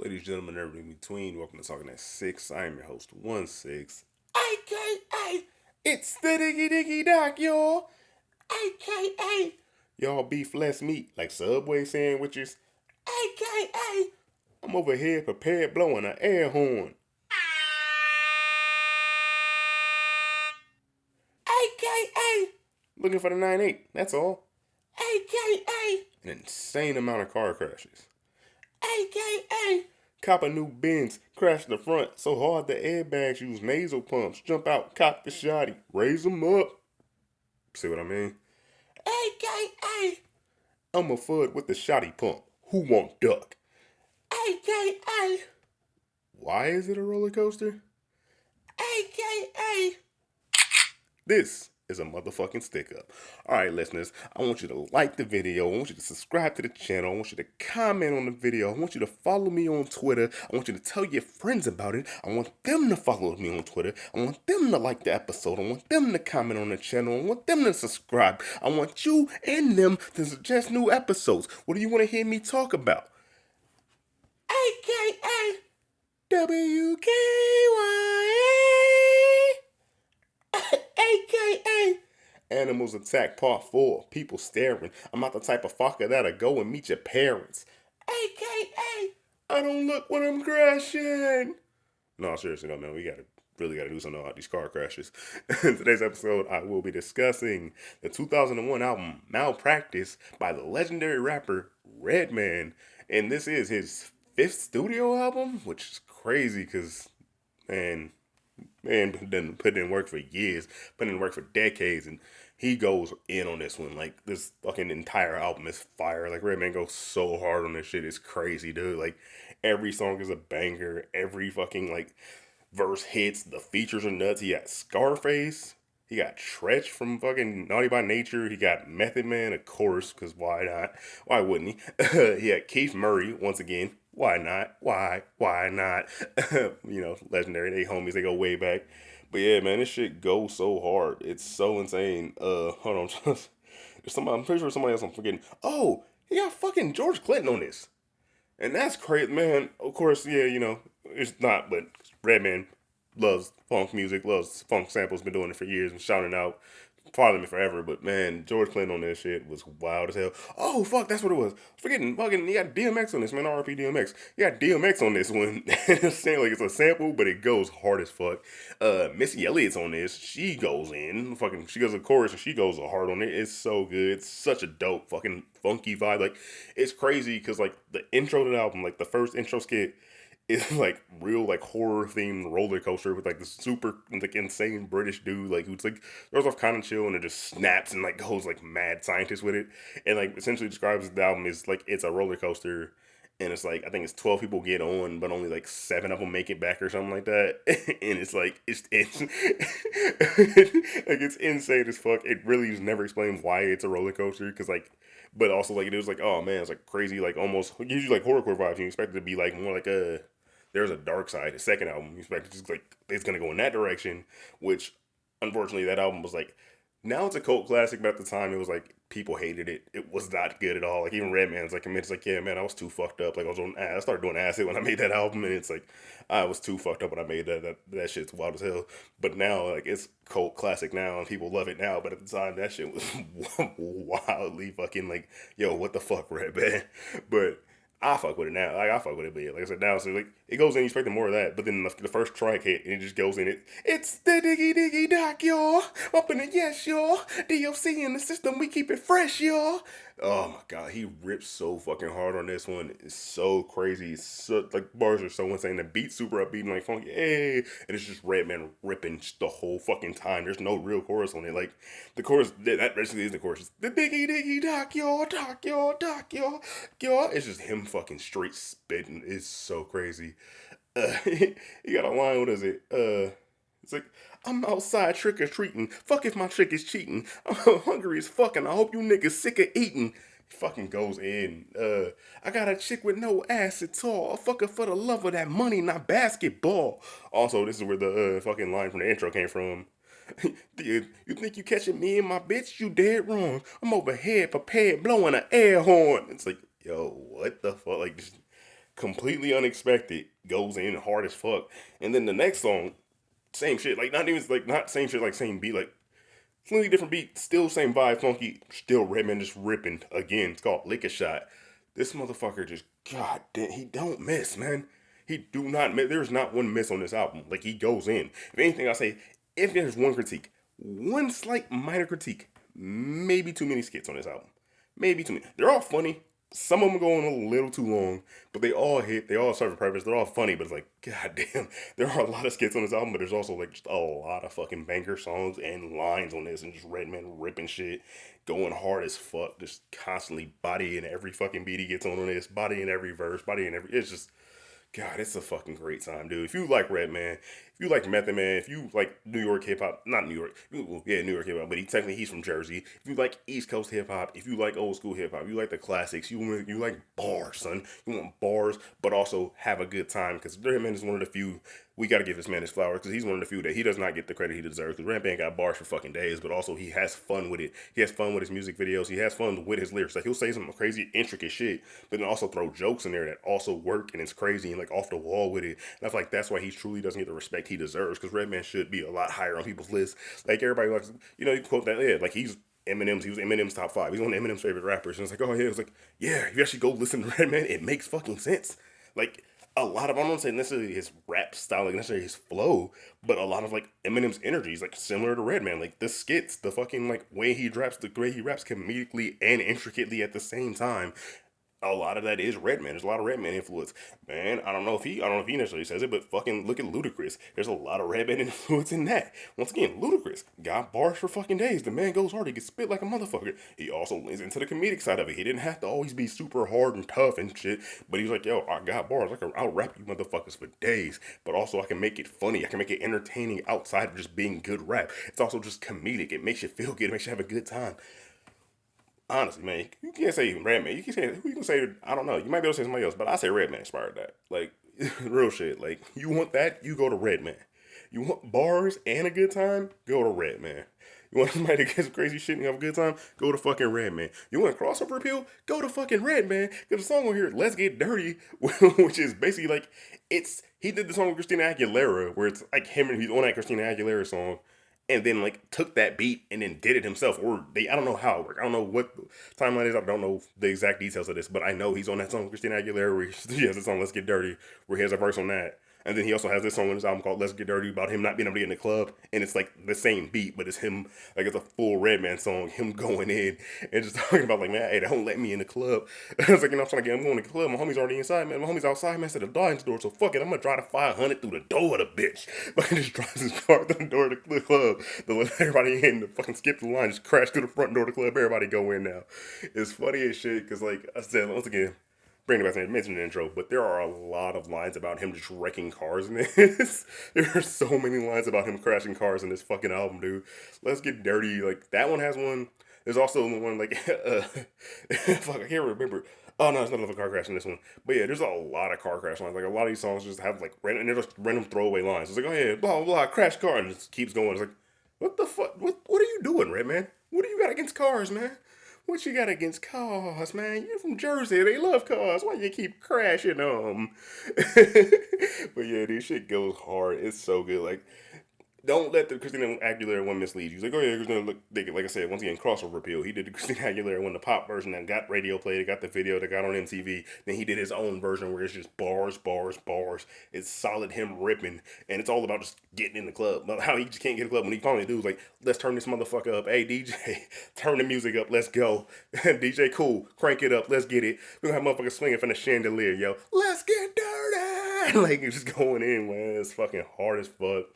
Ladies, gentlemen, everything in between, welcome to Talking at 6. I am your host, 1-6, aka it's the Diggy Diggy Doc, y'all, aka y'all beef less meat like Subway sandwiches, aka I'm over here prepared blowing an air horn, aka looking for the 9-8, that's all, aka an insane amount of car crashes, aka cop a new Benz, crash the front so hard the airbags use nasal pumps. Jump out, cock the shotty, raise them up. See what I mean? AKA, I'm a fud with the shotty pump. Who won't duck? AKA, why is it a roller coaster? AKA, this is a motherfucking stick up. Alright, listeners, I want you to like the video. I want you to subscribe to the channel. I want you to comment on the video. I want you to follow me on Twitter. I want you to tell your friends about it. I want them to follow me on Twitter. I want them to like the episode. I want them to comment on the channel. I want them to subscribe. I want you and them to suggest new episodes. What do you want to hear me talk about? AKA WKYA. AKA Animals Attack Part 4. People staring. I'm not the type of fucker that'll go and meet your parents. AKA I don't look when I'm crashing. No, seriously, no, man. We really gotta do something about these car crashes. In today's episode, I will be discussing the 2001 album Malpractice by the legendary rapper Redman. And this is his 5th studio album, which is crazy because, man, done put in work for years, put in work for decades, and he goes in on this one. Like, this fucking entire album is fire. Like, Redman goes so hard on this shit. It's crazy, dude. Like, every song is a banger. Every fucking, like, verse hits. The features are nuts. He got Scarface. He got Tretch from fucking Naughty by Nature. He got Method Man, of course, because why not? Why wouldn't he? He had Keith Murray, once again. Why not? Why not? Legendary. They homies. They go way back. But yeah, man, this shit goes so hard. It's so insane. Hold on. I'm pretty sure somebody else I'm forgetting. Oh, he got fucking George Clinton on this. And that's crazy, man. Of course, yeah, it's not, but Redman loves funk music, loves funk samples, been doing it for years and shouting out Parliament forever. But man, George Clinton on that shit was wild as hell. Oh fuck, that's what it was. Forgetting fucking, you got DMX on this, man. RP DMX. You got DMX on this one. It's saying like it's a sample, but it goes hard as fuck. Missy Elliott's on this. She goes in, fucking, she goes a chorus and she goes hard on it. It's so good. It's such a dope fucking funky vibe. Like, it's crazy because like the intro to the album, like the first intro skit, is like real like horror themed roller coaster with like this super like insane British dude like who's like goes off kind of chill and it just snaps and like goes like mad scientist with it and like essentially describes the album as like it's a roller coaster and it's like I think it's 12 people get on but only like 7 of them make it back or something like that and it's like it's like it's insane as fuck. It really just never explains why it's a roller coaster because like but also like it was like oh man it's like crazy like almost it gives you like horrorcore vibes. You expect it to be like more like a there's a dark side. The second album, you expect it's just like it's gonna go in that direction, which unfortunately that album was like now it's a cult classic, but at the time it was like people hated it. It was not good at all. Like even Redman's like admits like yeah man I was too fucked up. Like I started doing acid when I made that album, and it's like I was too fucked up when I made that shit's wild as hell. But now like it's cult classic now and people love it now. But at the time that shit was wildly fucking like yo what the fuck Redman, but. I fuck with it now. Like I fuck with it, but yeah, like I said, now so like it goes in, you expecting more of that, but then the first track hit and it just goes in it. It's the Diggy Diggy Doc, y'all. Up in the yes, y'all. DOC in the system, we keep it fresh, y'all. Oh my god, he rips so fucking hard on this one. It's so crazy. It's so, like bars are so insane. The beat's super upbeat and like funky, hey, and it's just Redman ripping just the whole fucking time. There's no real chorus on it. Like the chorus, that basically is the chorus. It's the Diggy Diggy Doc, y'all, Doc, y'all, Doc, y'all, y'all. It's just him fucking straight spitting. It's so crazy. He got a line. What is it? It's like, I'm outside trick or treating. Fuck if my chick is cheating. I'm hungry as fuck and I hope you niggas sick of eating. He fucking goes in. I got a chick with no ass at all. I fuck her for the love of that money, not basketball. Also, this is where the fucking line from the intro came from. Dude, you think you catching me and my bitch? You dead wrong. I'm over here prepared blowing an air horn. It's like, yo, what the fuck? Like, just completely unexpected, goes in hard as fuck. And then the next song, same shit. Like not even like not same shit, like same beat, like completely different beat, still same vibe, funky, still Redman just ripping again. It's called Lick a Shot. This motherfucker just god damn, he don't miss, man. He do not miss. There's not one miss on this album. Like he goes in. If anything, I say if there's one critique, one slight minor critique, maybe too many skits on this album. Maybe too many. They're all funny. Some of them go on a little too long, but they all hit. They all serve a purpose. They're all funny, but it's like, god damn, there are a lot of skits on this album, but there's also like just a lot of fucking banger songs and lines on this, and just Redman ripping shit, going hard as fuck, just constantly bodying every fucking beat he gets on this, bodying every verse, bodying every. It's just God, it's a fucking great time, dude. If you like Redman, if you like Method Man, if you like New York hip hop, not New York, yeah, New York hip hop, but he's from Jersey. If you like East Coast hip hop, if you like old school hip hop, you like the classics, you like bars, son. You want bars, but also have a good time because Redman is one of the few. We got to give this man his flowers because he's one of the few that he does not get the credit he deserves. Because Redman got bars for fucking days, but also he has fun with it. He has fun with his music videos. He has fun with his lyrics. Like he'll say some crazy, intricate shit, but then also throw jokes in there that also work and it's crazy and like off the wall with it. And I feel like that's why he truly doesn't get the respect he deserves. Because Redman should be a lot higher on people's lists. Like everybody likes, you quote that, yeah, like he was Eminem's top five. He's one of Eminem's favorite rappers. And it's like, oh yeah, it's like, yeah, if you actually go listen to Redman, it makes fucking sense. Like a lot of, I'm not saying necessarily his rap style, like necessarily his flow, but a lot of like Eminem's energy is like similar to Redman. Like the skits, the fucking like way he raps, the way he raps comedically and intricately at the same time, a lot of that is Redman. There's a lot of Redman influence. Man, I don't know if he necessarily says it, but fucking look at Ludacris. There's a lot of Redman influence in that. Once again, Ludacris got bars for fucking days. The man goes hard. He gets spit like a motherfucker. He also leans into the comedic side of it. He didn't have to always be super hard and tough and shit, but he's like, yo, I got bars. I'll rap you motherfuckers for days, but also I can make it funny. I can make it entertaining outside of just being good rap. It's also just comedic. It makes you feel good. It makes you have a good time. Honestly, man, you can't say Redman. You can say who you can say. I don't know. You might be able to say somebody else, but I say Redman inspired that. Like real shit. Like you want that, you go to Redman. You want bars and a good time, go to Redman. You want somebody to get some crazy shit and have a good time, go to fucking Redman. You want a crossover appeal, go to fucking Redman. Cause the song on here, "Let's Get Dirty," which is basically like he did the song with Christina Aguilera, where it's like him and he's on that Christina Aguilera song and then like took that beat and then did it himself. Or I don't know how it worked. I don't know what the timeline is. I don't know the exact details of this, but I know he's on that song with Christina Aguilera where he has a song "Let's Get Dirty" where he has a verse on that. And then he also has this song on his album called "Let's Get Dirty" about him not being able to get in the club, and it's like the same beat, but it's him like it's a full Redman song, him going in and just talking about like, man, hey, they don't let me in the club. I was like, I'm trying to get, I'm going to the club. My homie's already inside, man. My homie's outside, man. Said the dog's door, so fuck it, I'm gonna drive the 500 through the door of the bitch. But he just drives his car through the door of the club to let everybody in. To fucking skip the line, just crash through the front door of the club. Everybody go in now. It's funny as shit because like I said once again bring it back to mention the intro, but there are a lot of lines about him just wrecking cars in this. There are so many lines about him crashing cars in this fucking album, dude. Let's Get Dirty. Like that one has one. There's also one like fuck, I can't remember. Oh no, it's not a car crash in this one. But yeah, there's a lot of car crash lines. Like a lot of these songs just have like random, and they're just random throwaway lines. It's like, oh yeah, blah blah blah, crash car, and it just keeps going. It's like, what the fuck? What are you doing, Redman? What do you got against cars, man? What you got against cars, man? You're from Jersey. They love cars. Why you keep crashing them? But yeah, this shit goes hard. It's so good. Like don't let the Christina Aguilera one mislead you. He's like, oh yeah, Christina, look, like I said, once again, crossover appeal. He did the Christina Aguilera one, the pop version that got radio played, it got the video that got on MTV. Then he did his own version where it's just bars, bars, bars. It's solid him ripping, and it's all about just getting in the club. But how he just can't get in the club when he finally do is like, let's turn this motherfucker up. Hey DJ, turn the music up. Let's go. DJ, cool, crank it up. Let's get it. We gonna have motherfuckers swinging from the chandelier, yo. Let's get dirty. Like it's just going in, man. It's fucking hard as fuck.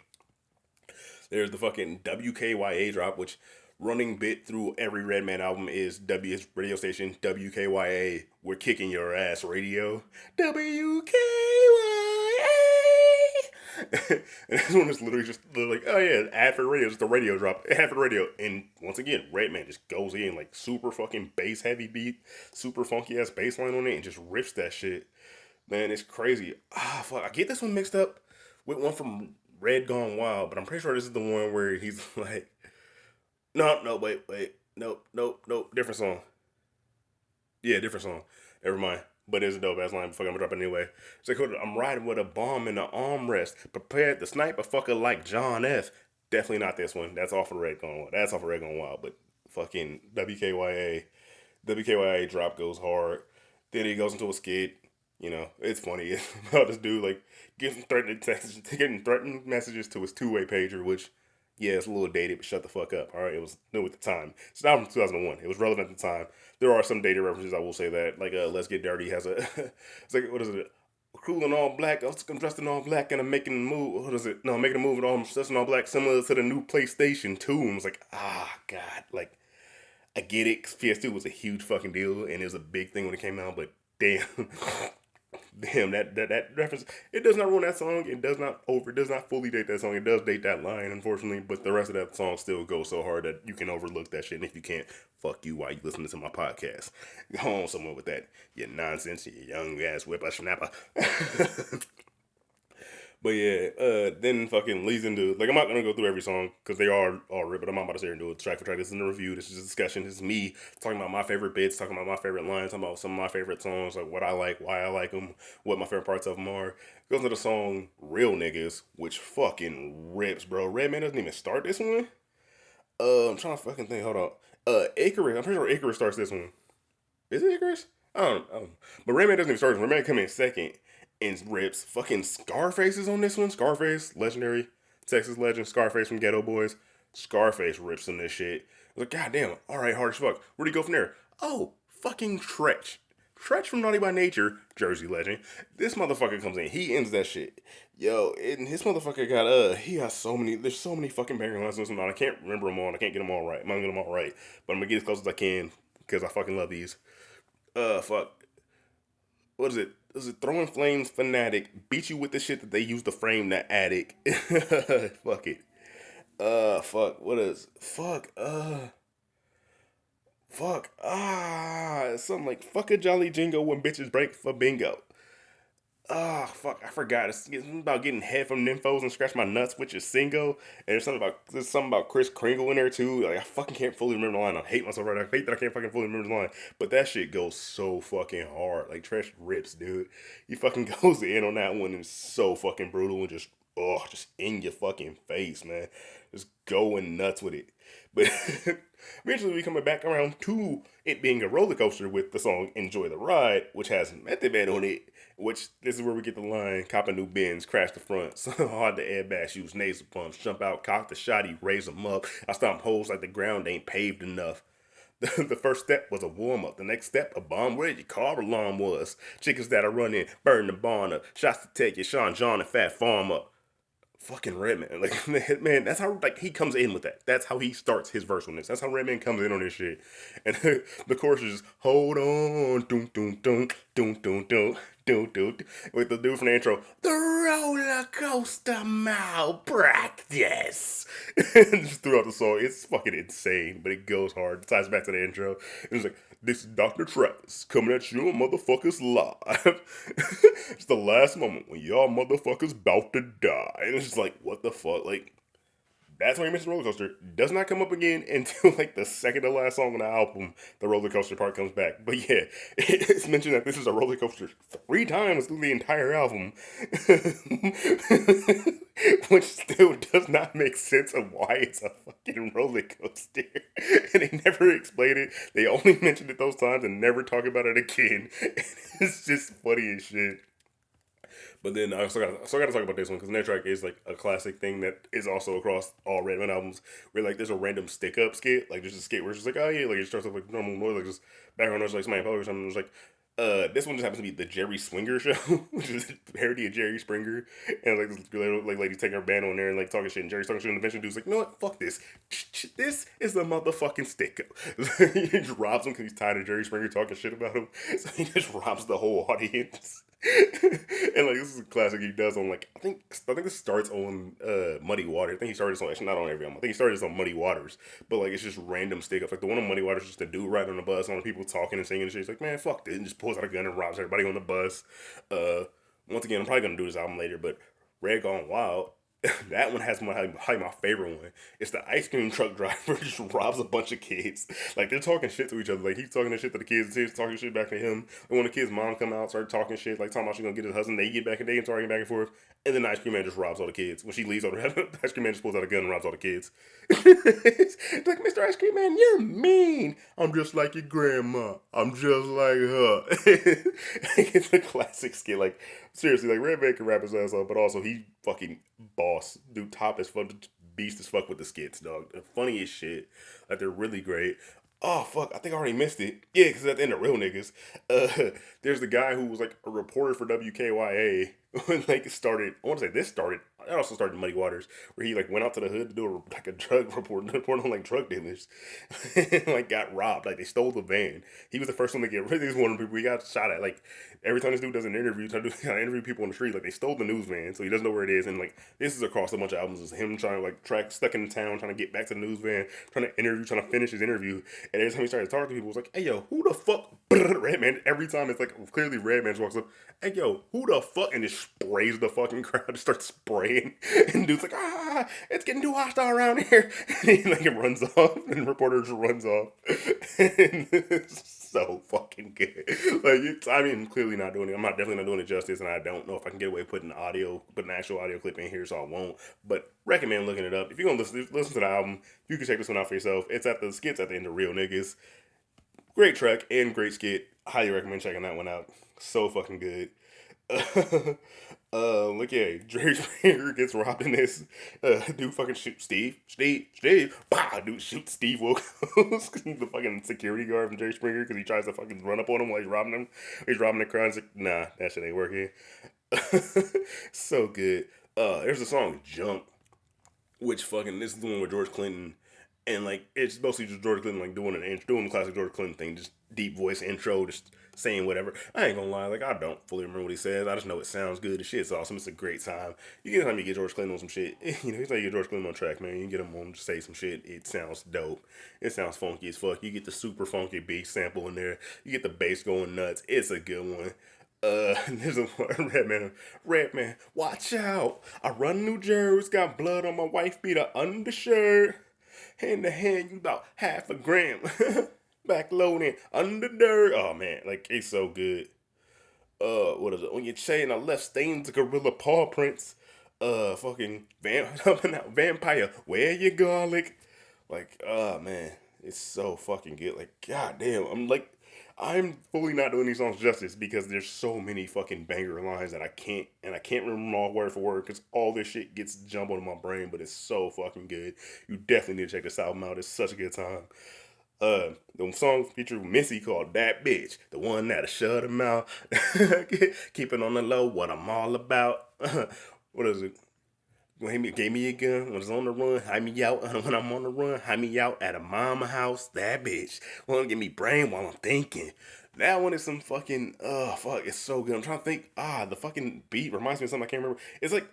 There's the fucking WKYA drop, which running bit through every Redman album is his radio station WKYA. We're kicking your ass, radio. WKYA. And this one is literally just like, oh yeah, ad for radio, just the radio drop, ad for radio. And once again, Redman just goes in like super fucking bass heavy beat, super funky ass bass line on it, and just rips that shit. Man, it's crazy. Ah, fuck. I get this one mixed up with one from Red Gone Wild, but I'm pretty sure this is the one where he's like, no, wait, nope, different song. Yeah, different song. Never mind. But it's a dope ass line. Fuck, I'm gonna drop it anyway. It's like, I'm riding with a bomb in the armrest, prepared to snipe a fucker like John F. Definitely not this one. That's off of Red Gone Wild. That's off of Red Gone Wild. But fucking WKYA drop goes hard. Then he goes into a skit. You know, it's funny about this dude like getting threatening messages to his two-way pager, which yeah, it's a little dated, but shut the fuck up. All right, it was new at the time. It's not from 2001. It was relevant at the time. There are some dated references. I will say that. Like, Let's Get Dirty has a. It's like, what is it? Cool in all black. I'm dressed in all black and I'm making a move. What is it? No, I'm making a move and I'm dressed in all black, similar to the new PlayStation 2. And I was like, God, like I get it. 'Cause PS2 was a huge fucking deal and it was a big thing when it came out. But damn, damn that reference. It does not ruin that song. It does not fully date that song. It does date that line, unfortunately. But the rest of that song still goes so hard that you can overlook that shit. And if you can't, fuck you while you listening to my podcast. Go on somewhere with that. You nonsense, you young ass whippersnapper. But yeah, then fucking leads into like I'm not gonna go through every song because they are all ripped, but I'm not about to sit here and do it track for track. This isn't a review. This is a discussion. This is me talking about my favorite bits, talking about my favorite lines, talking about some of my favorite songs, like what I like, why I like them, what my favorite parts of them are. Goes to the song "Real Niggas," which fucking rips, bro. Redman doesn't even start this one. I'm trying to fucking think. Hold on. Icarus. I'm pretty sure Icarus starts this one. Is it Icarus? I don't know. But Redman doesn't even start. Redman come in second and rips. Fucking Scarface is on this one. Scarface, legendary Texas legend. Scarface from Ghetto Boys. Scarface rips on this shit. I was like, God damn. All right, hard as fuck. Where'd he go from there? Oh, fucking Tretch. Tretch from Naughty by Nature, Jersey legend. This motherfucker comes in. He ends that shit. Yo, and his motherfucker got he has so many. There's so many fucking banger lines on. I can't remember them all. I can't get them all right. I'm not gonna get them all right, but I'm gonna get as close as I can because I fucking love these. Fuck. What is it? Is it Throwing Flames Fanatic? Beat you with the shit that they used to frame that attic. Fuck it. Fuck. What is? Fuck. Fuck. Something like fuck a Jolly Jingo when bitches break for bingo. Fuck, I forgot. It's about getting head from nymphos and scratch my nuts, which is single. And there's something about Chris Kringle in there too. Like I fucking can't fully remember the line. I hate myself right now. I hate that I can't fucking fully remember the line. But that shit goes so fucking hard. Like Trash rips, dude. He fucking goes in on that one and it's so fucking brutal and just in your fucking face, man. Just going nuts with it. But eventually we coming back around to it being a roller coaster with the song Enjoy the Ride, which has Method Man on it, which this is where we get the line, cop a new Benz, crash the front, so hard to airbags, use nasal pumps, jump out, cock the shotty, raise them up, I stomp holes like the ground ain't paved enough. The first step was a warm up. The next step, a bomb where your car alarm was. Chickens that'll run in, burn the barn up. Shots to take your Sean John and Fat Farm up. Fucking Redman. Like, man, that's how, like, he comes in with that. That's how he starts his verse on this. That's how Redman comes in on this shit. And the chorus is just, hold on, doom, doom, doom, doom, doom, doom, doom, doom, with the dude from the intro, the roller coaster malpractice. And just throughout the song, it's fucking insane, but it goes hard. It ties back to the intro. It's like, this is Dr. Travis coming at you motherfuckers live. It's the last moment when y'all motherfuckers about to die. And it's just like, what the fuck? Like, that's why he mentions roller coaster. Does not come up again until like the second to last song on the album. The roller coaster part comes back. But yeah, it's mentioned that this is a roller coaster 3 times through the entire album. Which still does not make sense of why it's a fucking roller coaster. And they never explain it. They only mentioned it those times and never talk about it again. It's just funny as shit. But then I also gotta talk about this one because Net Track is like a classic thing that is also across all Redman albums. Where like there's a random stick up skit, like there's a skit where it's just like, oh yeah, like it starts off like normal noise, like just background noise, like somebody or something. It's like, this one just happens to be the Jerry Swinger show, which is a parody of Jerry Springer, and like this like lady taking her band on there and like talking shit, and Jerry's talking shit, and eventually dude's like, you know what, fuck this, this is the motherfucking stick up. He just robs him because he's tired of Jerry Springer talking shit about him, so he just robs the whole audience. And like this is a classic he does on like I think this starts on Muddy Waters. I think he started this on actually not on every album. I think he started this on Muddy Waters. But like it's just random stick ups. Like the one on Muddy Waters is just a dude riding on the bus, on people talking and singing and shit. He's like, man, fuck this, and just pulls out a gun and robs everybody on the bus. Once again, I'm probably gonna do this album later, but Red Gone Wild. That one has probably my favorite one. It's the ice cream truck driver just robs a bunch of kids. Like they're talking shit to each other. Like he's talking shit to the kids, the kids talking shit back to him. And when the kid's mom come out, start talking shit, like talking about she gonna get his husband, they get back and they get arguing back and forth. And then the ice cream man just robs all the kids. When she leaves, the ice cream man just pulls out a gun and robs all the kids. It's like, Mr. Ice Cream Man, you're mean. I'm just like your grandma. I'm just like her. It's a classic skit. Like, seriously, like Redman can rap his ass off, but also he fucking boss. Dude, top as fuck, beast as fuck with the skits, dog. The funniest shit. Like, they're really great. Oh fuck! I think I already missed it. Yeah, because at the end of Real Niggas, there's the guy who was like a reporter for WKYA when like started. I want to say this started. It also started in Muddy Waters, where he like went out to the hood to do like a drug report on like drug dealers, and like got robbed. Like they stole the van. He was the first one to get rid of these one of the people. He got shot at. Like every time this dude does an interview, trying to interview people on the street, like they stole the news van, so he doesn't know where it is. And like this is across a bunch of albums. Is him trying to like track stuck in the town, trying to get back to the news van, trying to interview, trying to finish his interview. And every time he started talking to people, it was like, "Hey yo, who the fuck?" Redman. Every time it's like clearly Redman walks up, "Hey yo, who the fuck?" and just sprays the fucking crowd, just starts spraying, and dude's like, it's getting too hostile around here. And he like runs off, and the reporter just runs off. And it's so fucking good. Like I mean, clearly not doing it. I'm not definitely not doing it justice, and I don't know if I can get away with putting an actual audio clip in here, so I won't. But recommend looking it up. If you're gonna listen to the album, you can check this one out for yourself. It's at the skits at the end of Real Niggas. Great track and great skit. Highly recommend checking that one out. So fucking good. Look, yeah, Jerry Springer gets robbed in this. Dude fucking shoot Steve. Bah, dude shoot Steve Wilkos, the fucking security guard from Jerry Springer, because he tries to fucking run up on him while he's robbing him. He's robbing the crowd. He's like, nah, that shit ain't working. So good. There's a song Jump, which fucking this is the one with George Clinton, and like it's mostly just George Clinton like doing the classic George Clinton thing, just deep voice intro, just saying whatever. I ain't gonna lie, like I don't fully remember what he says. I just know it sounds good. The shit's awesome. It's a great time. You get time you get George Clinton on some shit. You know, he's like you get George Clinton on track, man. You get him on to say some shit. It sounds dope. It sounds funky as fuck. You get the super funky beat sample in there. You get the bass going nuts. It's a good one. There's a Redman, watch out. I run New Jersey, got blood on my wife beater undershirt. Hand to hand, you about half a gram. Back loading under dirt. Oh man, like it's so good. What is it? On your chain, I left stains of gorilla paw prints. Fucking vampire, where you garlic? Like, oh man, it's so fucking good. Like, goddamn, I'm fully not doing these songs justice because there's so many fucking banger lines that I can't remember them all word for word because all this shit gets jumbled in my brain, but it's so fucking good. You definitely need to check this album out. It's such a good time. The song featured Missy called That Bitch, the one that'll shut him out. Keep it on the low, what I'm all about. What is it? Gave me a gun when I was on the run. Hide me out when I'm on the run. Hide me out at a mama house. That bitch wanna give me brain while I'm thinking. That one is some fucking fuck. It's so good. I'm trying to think. The fucking beat reminds me of something I can't remember. It's like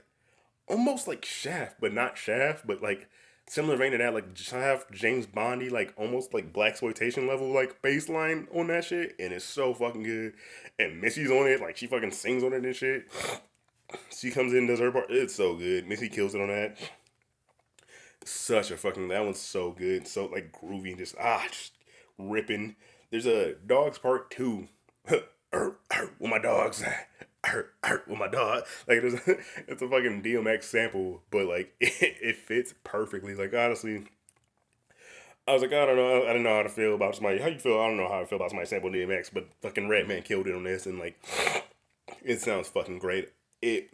almost like Shaft, but not Shaft, but like similar vein to that, like Shaft, James Bondy, like almost like blaxploitation level like bass line on that shit, and it's so fucking good. And Missy's on it, like she fucking sings on it and shit. She comes in, does her part. It's so good. Missy kills it on that. Such a fucking that one's so good. So like groovy and just ripping. There's a Dogs Part 2. With my dogs. With my dog. Like it's a fucking DMX sample, but like it fits perfectly. Like honestly, I was like, I don't know, I don't know how to feel about somebody. How you feel? I don't know how I feel about somebody sample DMX, but fucking Redman killed it on this, and like it sounds fucking great. It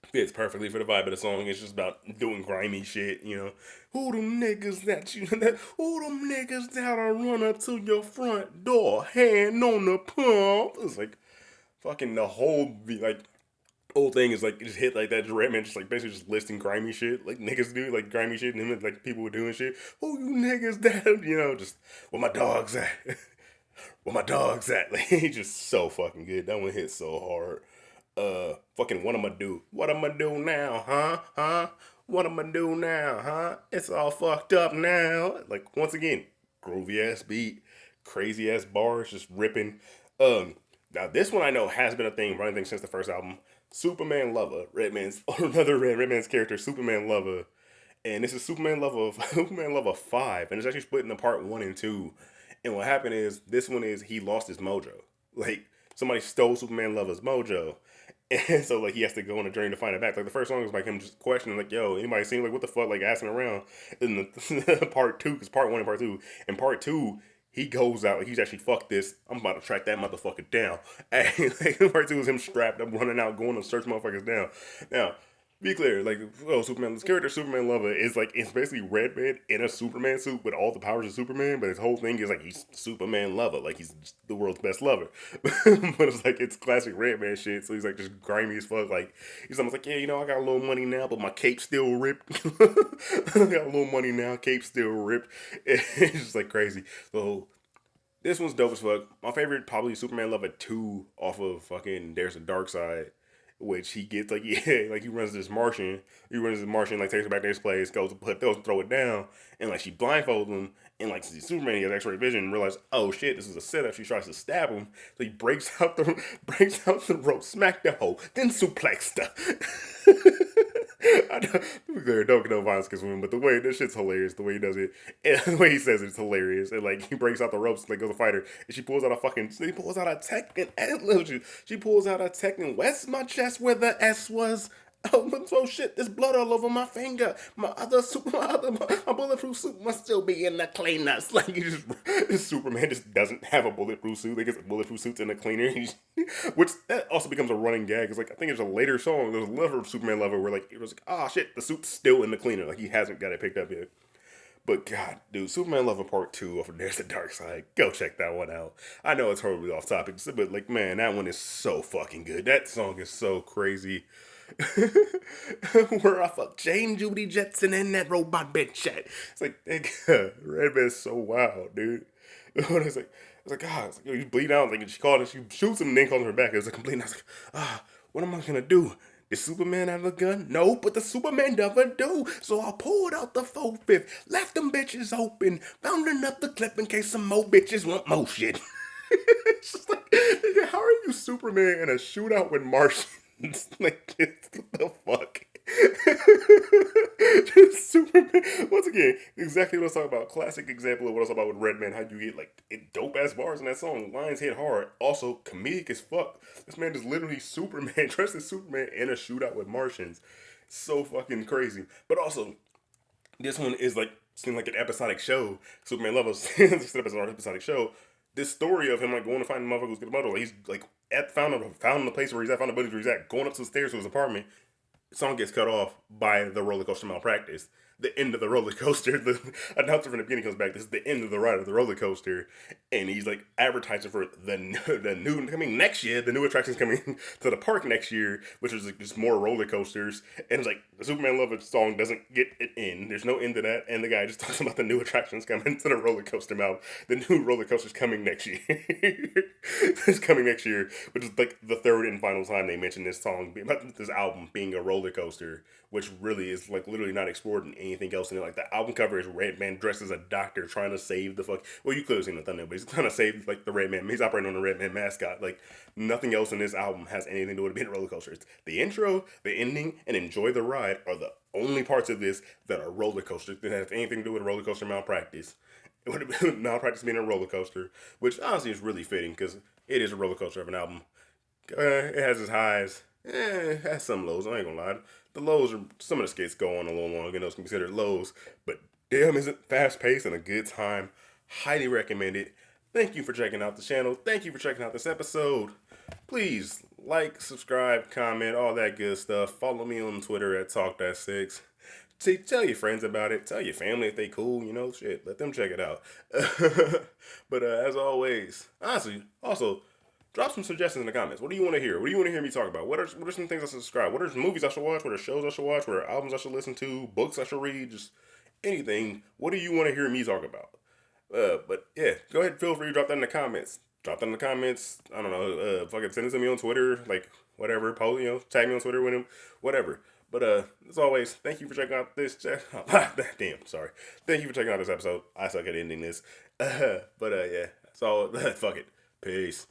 fits perfectly for the vibe of the song. It's just about doing grimy shit, you know. Who them niggas that you who them niggas that'll run up to your front door, hand on the pump? It's like fucking the whole thing is like just hit like that. Redman just like basically just listing grimy shit like niggas do, like grimy shit, and him like people were doing shit. Who you niggas that just where my dogs at? Where my dogs at? Like he's just so fucking good. That one hit so hard. Fucking what I'ma do? What I'ma do now, huh? Huh? What I'ma do now, huh? It's all fucked up now. Like once again, groovy ass beat, crazy ass bars, just ripping. Now this one I know has been a thing, running thing since the first album. Superman Lover, Redman's another Redman's character, Superman Lover, and this is Superman Lover Superman Lover 5, and it's actually split into part 1 and 2. And what happened is this one is he lost his mojo. Like somebody stole Superman Lover's mojo. And so like he has to go on a journey to find it back. Like the first song is like him just questioning like, "Yo, anybody seen like what the fuck?" Like asking around. And the part 2, because part 1 and part 2, and part 2 he goes out. Like, he's actually fuck this. I'm about to track that motherfucker down. And like, part 2 is him strapped up, running out, going to search motherfuckers down. Now be clear, like, oh, Superman, this character Superman Lover is like, it's basically Redman in a Superman suit with all the powers of Superman, but his whole thing is like he's Superman Lover, like he's the world's best lover. But it's like it's classic Redman shit. So he's like just grimy as fuck. Like he's almost like, yeah, you know, I got a little money now, but my cape's still ripped. I got a little money now, cape's still ripped. It's just like crazy. So this one's dope as fuck. My favorite probably Superman Lover 2 off of fucking There's a Dark Side, which he gets like, yeah, like he runs this Martian. He runs this Martian, like takes her back to his place, goes to throw it down, and like she blindfolds him, and like Superman he has X-ray vision and realizes, oh shit, this is a setup. She tries to stab him, so he breaks out the rope, smack the hole, then suplexed her. I don't get no violence against women, but the way this shit's hilarious, the way he does it, and the way he says it's hilarious, and like he breaks out the ropes, like goes to fight her, and she pulls out a Tekken, and she pulls out a Tekken. Where's my chest where the S was? Oh shit! There's blood all over my finger. My bulletproof suit must still be in the cleaners. Like Superman just doesn't have a bulletproof suit. They get bulletproof suits in the cleaner, which that also becomes a running gag. It's like I think it's a later song. There's a level of Superman level where like it was like, oh shit, the suit's still in the cleaner. Like he hasn't got it picked up yet. But God, dude, Superman Lover Part 2 of There's the Dark Side. Go check that one out. I know it's totally off topic, but like, man, that one is so fucking good. That song is so crazy. Where I fuck Jane Judy Jetson and that robot bitch at. It's like, Redman's so wild, dude. It's like, God, it's like, yo, you bleed out. Like, she called her, she shoots him and then calls her back. It was a complete, and I was like, what am I gonna do? Did Superman have a gun? No, but the Superman never do. So I pulled out the 4/5, left them bitches open, found another clip in case some more bitches want more shit. It's just like, nigga, how are you Superman in a shootout with Martians? Like, what the fuck? Just Superman. Once again, exactly what I was talking about. Classic example of what I was talking about with Redman. How you get like dope ass bars in that song. Lines hit hard. Also comedic as fuck. This man is literally Superman, dressed as Superman in a shootout with Martians. So fucking crazy. But also, this one is like seemed like an episodic show. Superman Loves this episodic show. This story of him like going to find the motherfucker who's getting murdered. Like, he's like found the place where he's at, found the buddy where he's at, going up to the stairs to his apartment. Song gets cut off by the roller coaster malpractice. The end of the roller coaster. The announcer from the beginning comes back. This is the end of the ride of the roller coaster, and he's like advertising for the new coming next year. The new attractions coming to the park next year, which is like just more roller coasters. And it's like the Superman Lover song doesn't get it in. There's no end to that, and the guy just talks about the new attractions coming to the roller coaster mouth. The new roller coaster's coming next year. It's coming next year, which is like the third and final time they mention this song, this album being a roller coaster, which really is like literally not explored in anything else in it. Like the album cover is Redman dressed as a doctor trying to save the fuck. Well, you could have seen the thumbnail, but he's trying to save like the Redman. He's operating on the Redman mascot. Like nothing else in this album has anything to do with being a roller coaster. It's the intro, the ending, and Enjoy the Ride are the only parts of this that are roller coasters that have anything to do with roller coaster malpractice. It would have been malpractice being a roller coaster, which honestly is really fitting because it is a roller coaster of an album. It has its highs. It has some lows. I ain't gonna lie. The lows are some of the skits go on a little longer, and those can be considered lows. But damn, is it fast paced and a good time? Highly recommend it. Thank you for checking out the channel. Thank you for checking out this episode. Please like, subscribe, comment, all that good stuff. Follow me on Twitter at Talk.6. Tell your friends about it. Tell your family if they cool, you know, shit. Let them check it out. But as always, honestly, also, drop some suggestions in the comments. What do you want to hear? What do you want to hear me talk about? What are some things I should subscribe? What are movies I should watch? What are shows I should watch? What are albums I should listen to? Books I should read? Just anything. What do you want to hear me talk about? But yeah, go ahead. Feel free to drop that in the comments. Drop that in the comments. I don't know. Fucking send it to me on Twitter. Like whatever. Post, tag me on Twitter with him. Whatever. But as always, thank you for checking out this. Damn, sorry. Thank you for checking out this episode. I suck at ending this. But yeah. So fuck it. Peace.